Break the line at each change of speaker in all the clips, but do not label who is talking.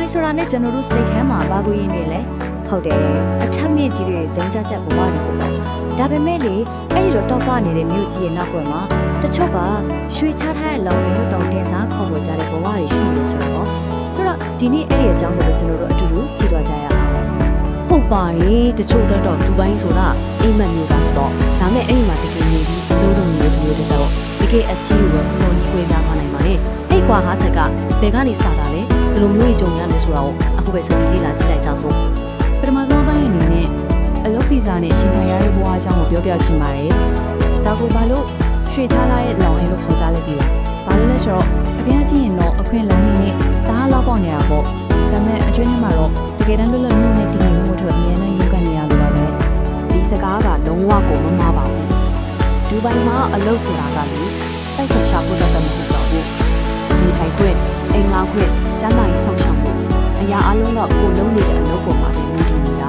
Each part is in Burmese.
ပိုင်းဆိုတာနဲ့ကျွန်တော်တို့စိတ်ထဲမှာဘာကိုရင်းနေလဲဟုတ်တယ်အထက်မြင့်ကြီးတွေဇိမ်ချချက်ဘဝတွေပေါ့ဒါပေမဲ့လေအဲ့ဒီတော့တောက်ပနေတဲ့မြို့ကြီးရဲ့နောက်ွယ်မှာတချို့ကရွှေချထားတဲ့လောင်ငယ်တို့တောင်တင်စားခေါ်ပေါ်ကြတဲ့ဘဝတွေရှိနေတယ်ဆိုတော့ဒီနေ့အဲ့ဒီအကြောင်းကိုကျွန်တော်တို့အတူတူကြည့်သွားကြရအောင်
ဟုတ်ပါရဲ့တချို့တော့ဒူဘိုင်းဆိုတာအိမ်မက်မျိုးသားဆိုတော့ဒါမဲ့အဲ့ဒီမှာတကယ်နေပြီးအလုံးလုံးနေတဲ့သူတွေကြောင့်တကယ်အကြီးကိုဘုံကြီးခွေးများသွားနိုင်ပါတယ်အဲ့ကွာဟာချက်ကဘယ်ကနေစတာလဲဘယ်လိုမျိုးကြီးကြုံရလဲဆိုတာကိုအခုပဲဆက်ပြီးလေ့လာကြည့်လိုက်ကြစို့ပ
ထမဆုံးပိုင်းအနေနဲ့အလုပ်ဗီဇာနဲ့ရှင်ထိုင်ရတဲ့ဘဝအကြောင်းကိုပြောပြချင်ပါတယ်ဒါကိုဘာလို့ရွှေချလာရဲ့လောင်ဟင်းလို့ခေါ်ကြလဲပြီလားဘာလို့လဲဆိုတော့အပြင်ကြည့်ရင်တော့အခွင့်လန်းနေနဲ့ဒါကလောက်ပေါက်နေတာပေါ့ဒါပေမဲ့အကျွင်းထဲမှာတော့တကယ်တမ်းလွတ်လပ်မှုနဲ့တည်ငြိမ်မှုတို့အမြဲတမ်းရုပ်ကနေရလို့ပါပဲဒ
ီစကားကလုံးဝကိုမမှားပါဘူးဒူဘိုင်းမှာအလုပ်ဆိုတာကလေတိုက်ဆက်ရှာဖို့တော့မဟုတ်တော့ဘူးနေထိုင်ခွင့်အိမ်ငါခွင့်ကျန်းမာရေးဆောင်ရှောက်မှုအရာအလုံးတော့ကိုလုံးနေတဲ့အလုပ်ပေါ်မှာနေနေနေတာ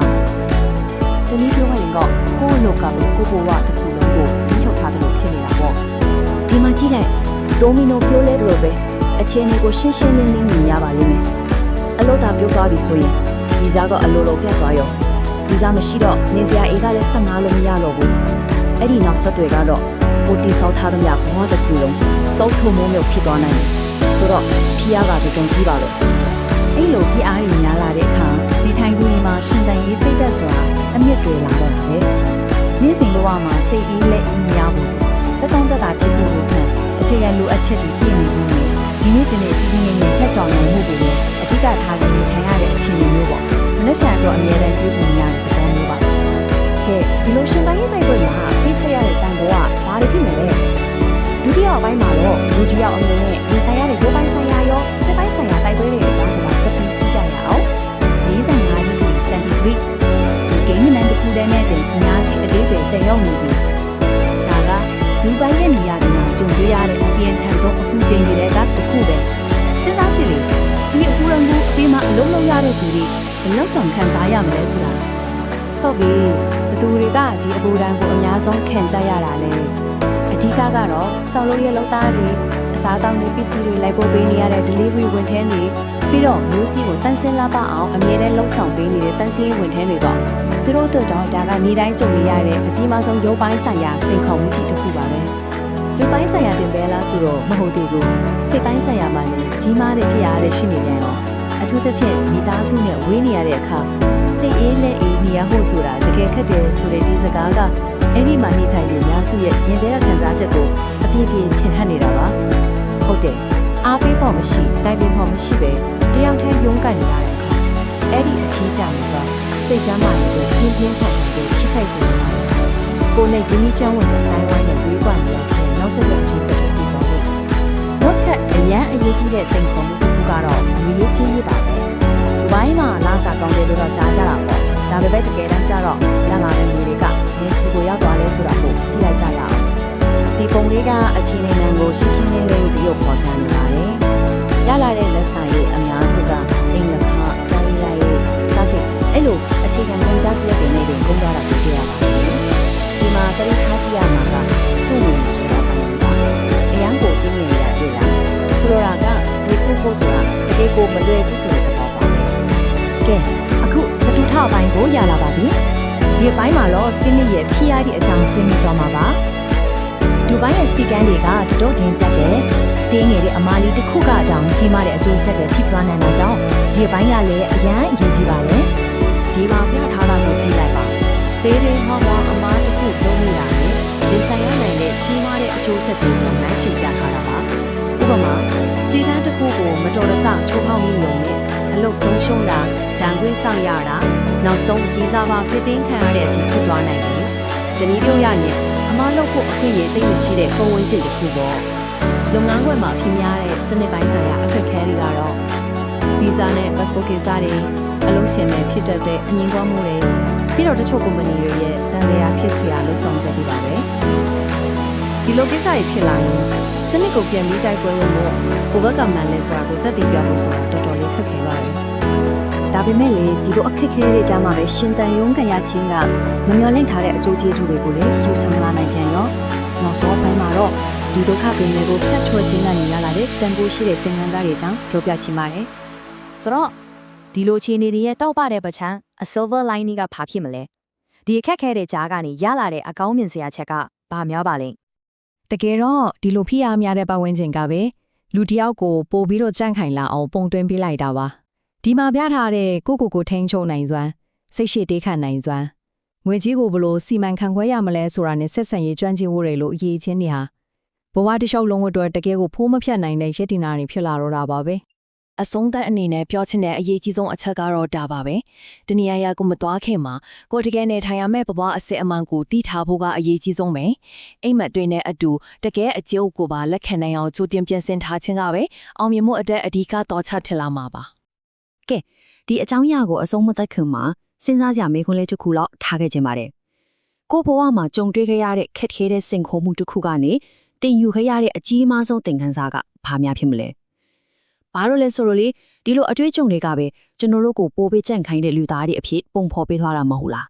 တနည်းပြောရရင်တော့ကိုယ့်အလုပ်ကပဲကိုယ့်ဘဝတစ်ခုလုံးကိုထိချုပ်ထားတယ်လို့ဖြစ်နေတာပေါ့
ဒီမှာကြည့်လိုက်ဒိုမီနိုပြောလဲလို့ပဲအခြေအနေကိုရှင်းရှင်းလင်းလင်းမြင်ရပါလိမ့်မယ်အလို့သာပြောသွားပြီဆိုရင်ဒီစားကအလိုလိုပြတ်သွားရောဒီစားမရှိတော့နေစရာအိမ်ကလည်း15လို့မရတော့ဘူးအဲ့ဒီနောက်ဆက်တွေကတော့ကိုတီဆောက်ထားတဲ့ဘဝတစ်ခုလုံးစုပ်ထုံမိုးမျိုးဖြစ်သွားနိုင်တယ်ဆိုတော့ဖိအားကကြုံကြည့်ပါလို့အဲ့လိုဖိအားတွေများလာတဲ့အခါဒီထိုင်ကူမှာရှင်တန်ရေးစိတ်သက်ဆိုတာအမြင့်တွေလာတော့တယ်နေ့စဉ်ဘဝမှာစိတ်အေးလက်အေးမရဘူးတက်တောင့်တက်တာဖြစ်ဖို့လို့အခြေခံလိုအပ်ချက်တွေပြည့်နေမှုနဲ့ဒီနေ့တင်တဲ့ဒီငယ်ငယ်ဖြတ်ကျော်နိုင်မှုတွေလည်းအဓိကထားပြီးထိုင်ရတဲ့အခြေအနေမျိုးပေါ့မနှက်ရှာတော့အများတန်းတွေးပုံရတဲ့သဘောမျိုးပါကဲဒီလိုရှင်တိုင်းရဲ့တိုက်ပွဲမှာဖိဆက်ရတဲ့တန်ဖိုးကဘာတွေဖြစ်နေလဲဒုတိယအပိုင်းမှာတော့လူတစ်ယောက်အနေနဲ့ဒီဆိုင်ရတဲ့ရုပ်ပိုင်းဆိုင်ရာရောစက်ပိုင်းဆိုင်ရာတိုက်ပွဲတွေအကြောင်းကိုဆက်ပြီးကြည့်ကြရအောင်45ဒီဂရီစင်တီဂရိဒီဂိမ်းနံတစ်ခုတည်းနဲ့တင်အများကြီးအသေးပဲတက်ရောက်နေပြီဒါကဒူဘိုင်းရဲ့နေရာတွေမှာကြုံတွေ့ရတဲ့အပြင်ထန်ဆုံးအခုချိန်တွေကတစ်ခုပဲစဉ်းစားကြည့်လေဒီအခုရံကိုအပြင်မှာအလုံးလုံးရတဲ့သူတွေဘယ်လောက်တောင်ခံစားရမလဲဆိုတာဟ
ုတ်ပြီဘသူတွေကဒီအပူဒဏ်ကိုအများဆုံးခံကြရတာလဲအဓိကကတော့ဆောက်လုပ်ရေးလုပ်သားတွေအစားတောင်းတွေပစ္စည်းတွေလိုက်ပို့ပေးနေရတဲ့ delivery ဝန်ထမ်းတွေပြီးတော့မျိုးကြီးကိုတန်းစင်းလာပအောင်အမြဲတမ်းလှုပ်ဆောင်ပေးနေတဲ့တန်းစင်းဝန်ထမ်းတွေပေါ့သူတို့တို့တော့ဒါကနေတိုင်းကြုံနေရတဲ့အကြီးမားဆုံးရုပ်ပိုင်းဆိုင်ရာစိန်ခေါ်မှုကြီးတစ်ခုပါပဲ
ရုပ်ပိုင်းဆိုင်ရာတင်ပဲလားဆိုတော့မဟုတ်သေးဘူးစိတ်ပိုင်းဆိုင်ရာမှာလည်းကြီးမားတဲ့ဖြစ်ရတဲ့ရှိနေပြန်ရောအထူးသဖြင့်မိသားစုနဲ့ဝေးနေရတဲ့အခါစိတ်အေးလက်အေးနေရဖို့ဆိုတာတကယ်ခက်တယ်ဆိုတဲ့ဒီစကားကအဲ့ဒီမှာနေထိုင်သူများစုရဲ့ရင်ထဲကခံစားချက်ကိုအပြည့်ပြည့်ချင်ဟပ်နေတာပါဟ
ုတ်တယ်အားပေးဖို့မရှိတိုင်ပင်ဖို့မရှိပဲတယောက်တည်းရုန်းကန်နေရတဲ့အခါအဲ့ဒီအထီးကြမှာကစိတ်ချမ်းသာနေတဲ့ပြင်းပြင်းထန်ထန်ကိုထိခိုက်စေနေတာကိုနဲ့ယဉ်ကျေးချမ်းဝင်တဲ့တိုင်းဝိုင်းနဲ့ဝေးကွာနေရခြင်းနောက်ဆက်တွဲအကျိုးဆက်တွေဖြစ်သွားတယ်န
ောက်ထပ်အရန်အရေးကြီးတဲ့စိန်ခေါ်မှုတစ်ခုကတော့ငွေရေးကြေးရေးပါပဲဒီဘိုင်းမှာလာစားကောင်းတယ်လို့တော့ကြားကြတာပေါ့ဒါပေမဲ့တကယ်တမ်းကျတော့လာလာတဲ့ငွေတွေကဘယ်စီကိုရောက်သွားလဲဆိုတာကိုကြည့်လိုက်ကြရအောင်ဒီပုံလေးကအခြေအနေမှန်ကိုရှင်းရှင်းလင်းလင်းပြီးတော့ပေါ်ပြနေပါတယ်ရလာတဲ့လက်စာရေးအများစုကအင်္ဂခတိုင်းလိုက်စားစစ်အဲ့လိုအခြေခံကုန်ကြစရက်တွေနဲ့တင်ကုန်သွားတာတွေ့ရပါတယ်ဒီမှာတရိထားကြည့်ရမှာကစုဝင်ဆိုတာပိုင်းပါအရန်ကိုပြင်းနေရတွေ့လားဆိုလိုတာကဝေစုဖို့ဆိုတာတကယ်ကိုမလွယ်ဘူးဆိုတဲ့သဘောပါပဲကဲအခုစတူထအပိုင်းကိုရလာပါပြီဒီအပိုင်းမှာတော့စနစ်ရဲ့ PID အကြောင်းဆွေးနွေးသွားမှာပါဒူဘိုင်းရဲ့စီကန်းတွေကတုတ်တင်ကြတဲ့တင်းငယ်တဲ့အမာလီတစ်ခုကတောင်ကြီးမားတဲ့အကျိုးဆက်တွေဖြစ်သွားနိုင်တာကြောင့်ဒီအပိုင်းကလည်းအရန်အရေးကြီးပါလေဒီမှာပြထားတာကိုကြည့်လိုက်ပါသေးသေးဟောဟောအမားတစ်ခုလုံးနေတာလေဒီဆိုင်ရနိုင်တဲ့ကြီးမားတဲ့အကျိုးဆက်တွေကိုနိုင်ရှိပြထားတာပါဥပမာစီကန်းတစ်ခုကိုမတော်တဆချိုးဖောက်မိလို့နဲ့အလုတ်ဆုံးရှုံးတာဒဏ်ခွင့်ဆောင်ရတာနောက်ဆုံးဗီဇာပါပြတင်းခံရတဲ့အချိန်ဖြစ်သွားနိုင်တယ်။ဒီနည်းပြောရရင်အမားလုပ်ဖို့အခွင့်အရေးသိမရှိတဲ့ပုံဝင်ချက်တစ်ခုပေါ့။လုပ်ငန်းခွင်မှာဖြစ်များတဲ့စနစ်ပိုင်းဆိုင်ရာအခက်အခဲတွေကတော့ဗီဇာနဲ့ passport ကိစ္စတွေအလုပ်ရှင်မဲ့ဖြစ်တတ်တဲ့အငြင်းပွားမှုတွေပြီးတော့တချို့ကုမ္ပဏီတွေရဲ့တန်လျာဖြစ်စရာလုပ်ဆောင်ချက်တွေပါပဲ။ဒီလိုကိစ္စတွေဖြစ်လာရင်စနစ်ကိုပြန်ပြီးတိုက်ပွဲဝင်ဖို့ကိုဘက်ကမှန်လဲဆိုတာကိုသက်သေပြဖို့ဆိုတာတော်တော်လေးခက်ခဲပါတယ်။ဒါပေမဲ့လေဒီလိုအခက်အခဲတွေကြားမှာပဲရှင်တန်ရုံးခံရခြင်းကမမျှော်လင့်ထားတဲ့အကျိုးကျေးဇူးတွေကိုလည်းယူဆောင်လာနိုင်ပြန်ရော။နောက်ဆုံးပိုင်းမှာတော့ဒီဒုက္ခပင်တွေကိုဖျက်ချွေခြင်းကနေရလာတဲ့တန်ဖိုးရှိတဲ့သင်ခန်းစာတွေကြောင့်ပြောပြချင်ပါတယ်။ဆိုတော့ ဒီလိုခြေနေတွေရဲ့တောက်ပတဲ့ပချမ်းအ silver lining ကဘာဖြစ်မလဲဒီအခက်ခဲတဲ့ကြားကနေရလာတဲ့အကောင်းမြင်စရာချက်ကဘာများပါလဲ
တကယ်တော့ဒီလိုဖိအားများတဲ့ပတ်ဝန်းကျင်ကပဲလူတစ်ယောက်ကိုပို့ပြီးတော့ကြန့်ခိုင်လာအောင်ပုံသွင်းပေးလိုက်တာပါဒီမှာပြထားတဲ့ကိုထိန်းချုပ်နိုင်စွမ်းစိတ်ရှိတေးခတ်နိုင်စွမ်းငွေကြီးကိုဘလို့စီမံခန့်ခွဲရမလဲဆိုတာနဲ့ဆက်ဆံရေးကျွမ်းကျင်မှုတွေလို့အရေးချင်းနေဟာဘဝတစ်လျှောက်လုံးအတွက်တကယ်ကိုဖိုးမဖြတ်နိုင်တဲ့ရည်တည်နာတွေဖြစ်လာတော့တာပါပဲ
အဆုံးသက်အနေနဲ့ပြောချင်တဲ့အရေးကြီးဆုံးအချက်ကတော့ဒါပါပဲတနည်းအားကိုမသွားခင်မှာကိုတကယ်နဲ့ထိုင်ရမယ့်ဘဝအစစ်အမှန်ကိုသိထားဖို့ကအရေးကြီးဆုံးပဲအိမ်မက်တွေနဲ့အတူတကယ်အကျိုးကိုပါလက်ခံနိုင်အောင်ကြိုတင်ပြင်ဆင်ထားခြင်းကပဲအောင်မြင်မှုအတွက်အဓိကတော့ချက်ထလာမှာပါ
ဒီအကြောင်းအရာကိုအဆုံးမသက်ခင်မှာစဉ်းစားစရာမေးခွန်းလေးတစ်ခုတော့ထားခဲ့ခြင်းပါတယ်ကိုဘဝမှာကြုံတွေ့ခဲ့ရတဲ့ခက်ခဲတဲ့စင်ခေါ်မှုတစ်ခုကနေတင်ယူခဲ့ရတဲ့အကြီးမားဆုံးသင်ခန်းစာကဘာများဖြစ်မလဲဘာလို့လဲဆိုတော့လေဒီလိုအတွေ့အကြုံတွေကပဲကျွန်တော်တို့ကိုပိုးပေးကြန့်ခိုင်းတဲ့လူသားတွေအဖြစ်ပုံဖော်ပေးသွားတာမဟုတ်လား